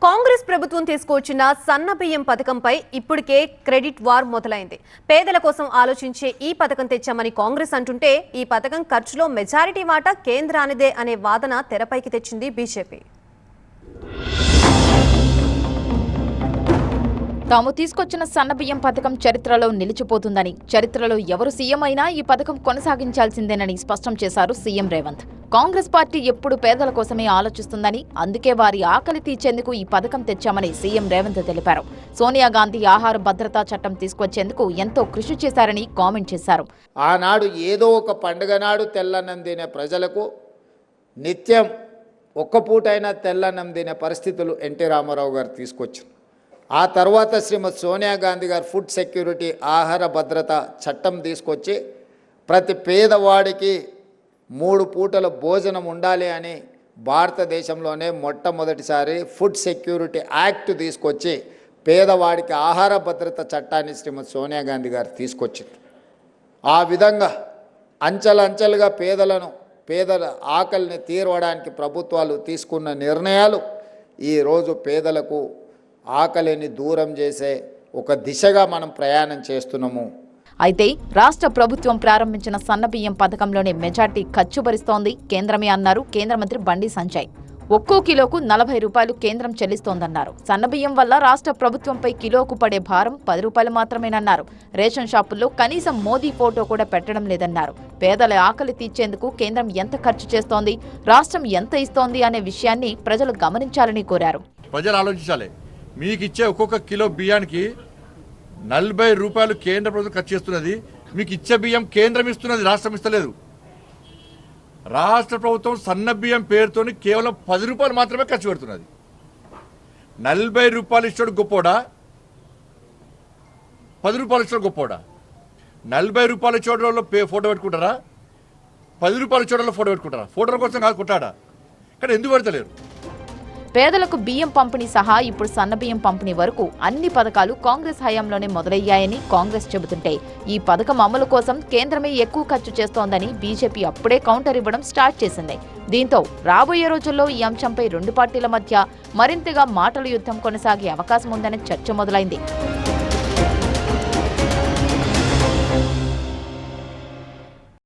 కాంగ్రెస్ ప్రభుత్వం తీసుకొచ్చిన సన్న బియ్యం పథకంపై ఇప్పటికే క్రెడిట్ వార్ మొదలైంది. పేదల కోసం ఆలోచించే ఈ పథకం తెచ్చామని కాంగ్రెస్ అంటుంటే ఈ పథకం ఖర్చులో మెజారిటీ వాటా కేంద్రానిదే అనే వాదన తెరపైకి తెచ్చింది బీజేపీ. తాము తీసుకొచ్చిన సన్నబియ్యం పథకం చరిత్రలో నిలిచిపోతుందని, చరిత్రలో ఎవరు సీఎం అయినా ఈ పథకం కొనసాగించాల్సిందేనని స్పష్టం చేశారు సీఎం రేవంత్. కాంగ్రెస్ పార్టీ ఎప్పుడు పేదల కోసమే ఆలోచిస్తుందని, అందుకే వారి ఆకలి తీర్చేందుకు ఈ పథకం తెచ్చామని సీఎం రేవంత్ తెలిపారు. సోనియా గాంధీ ఆహార భద్రతా చట్టం తీసుకొచ్చేందుకు ఎంతో కృషి చేశారని కామెంట్ చేశారు. ఆనాడు ఏదో ఒక పండుగ నాడు తెల్లన్నం తినే ప్రజలకు నిత్యం ఒక్క పూటైనా తెల్లన్నం తినే పరిస్థితులు ఎన్టీ రామారావు గారు తీసుకొచ్చారు. ఆ తర్వాత శ్రీమతి సోనియా గాంధీ గారు ఫుడ్ సెక్యూరిటీ ఆహార భద్రత చట్టం తీసుకొచ్చి ప్రతి పేదవాడికి 3 పూటల భోజనం ఉండాలి అని భారతదేశంలోనే మొట్టమొదటిసారి ఫుడ్ సెక్యూరిటీ యాక్ట్ తీసుకొచ్చి పేదవాడికి ఆహార భద్రత చట్టాన్ని శ్రీమతి సోనియా గాంధీ గారు తీసుకొచ్చారు. ఆ విధంగా అంచెలంచెలుగా పేదల ఆకలిని తీర్చడానికి ప్రభుత్వాలు తీసుకున్న నిర్ణయాలు ఈరోజు పేదలకు ఆకలిని దూరం చేసే ఒక దిశగా మనం ప్రయాణం చేస్తున్నాము. అయితే రాష్ట్ర ప్రభుత్వం ప్రారంభించిన సన్నబియ్యం పథకంలోనే మెజార్టీ ఖర్చు భరిస్తోంది కేంద్రమే అన్నారు కేంద్ర మంత్రి బండి సంజయ్. ఒక్కో కిలోకు 40 రూపాయలు కేంద్రం చెల్లిస్తోందన్నారు. సన్నబియ్యం వల్ల రాష్ట్ర ప్రభుత్వంపై కిలోకు పడే భారం 10 రూపాయలు మాత్రమేనన్నారు. రేషన్ షాపుల్లో కనీసం మోదీ ఫోటో కూడా పెట్టడం లేదన్నారు. పేదల ఆకలి తీర్చేందుకు కేంద్రం ఎంత ఖర్చు చేస్తోంది, రాష్ట్రం ఎంత ఇస్తోంది అనే విషయాన్ని ప్రజలు గమనించాలని కోరారు. ప్రజలు ఆలోచించాలి. మీకు ఇచ్చే ఒక్కొక్క కిలో బియ్యానికి 40 రూపాయలు కేంద్ర ప్రభుత్వం ఖర్చు చేస్తున్నది. మీకు ఇచ్చే బియ్యం కేంద్రం ఇస్తున్నది, రాష్ట్రం ఇస్తలేదు. రాష్ట్ర ప్రభుత్వం సన్న బియ్యం పేరుతో కేవలం 10 రూపాయలు మాత్రమే ఖర్చు పెడుతున్నది. 40 రూపాయలు ఇచ్చాడు గొప్పోడా, 10 రూపాయలు ఇచ్చాడు గొప్పోడా? 40 రూపాయలు ఇచ్చేవాళ్ళలో ఫోటో పెట్టుకుంటారా, 10 రూపాయలు ఇచ్చేవాళ్ళలో ఫోటో పెట్టుకుంటారా? ఫోటోల కోసం కాదు కొట్టాడా, కానీ ఎందుకు పెడతలేరు? పేదలకు బియ్యం పంపిణీ సహా ఇప్పుడు సన్నబియ్యం పంపిణీ వరకు అన్ని పథకాలు కాంగ్రెస్ హయాంలోనే మొదలయ్యాయని కాంగ్రెస్ చెబుతుంటే ఈ పథకం అమలు కోసం కేంద్రమే ఎక్కువ ఖర్చు చేస్తోందని బీజేపీ అప్పుడే కౌంటర్ ఇవ్వడం స్టార్ట్ చేసింది. దీంతో రాబోయే రోజుల్లో ఈ అంశంపై 2 పార్టీల మధ్య మరింతగా మాటల యుద్ధం కొనసాగే అవకాశం ఉందనే చర్చ మొదలైంది.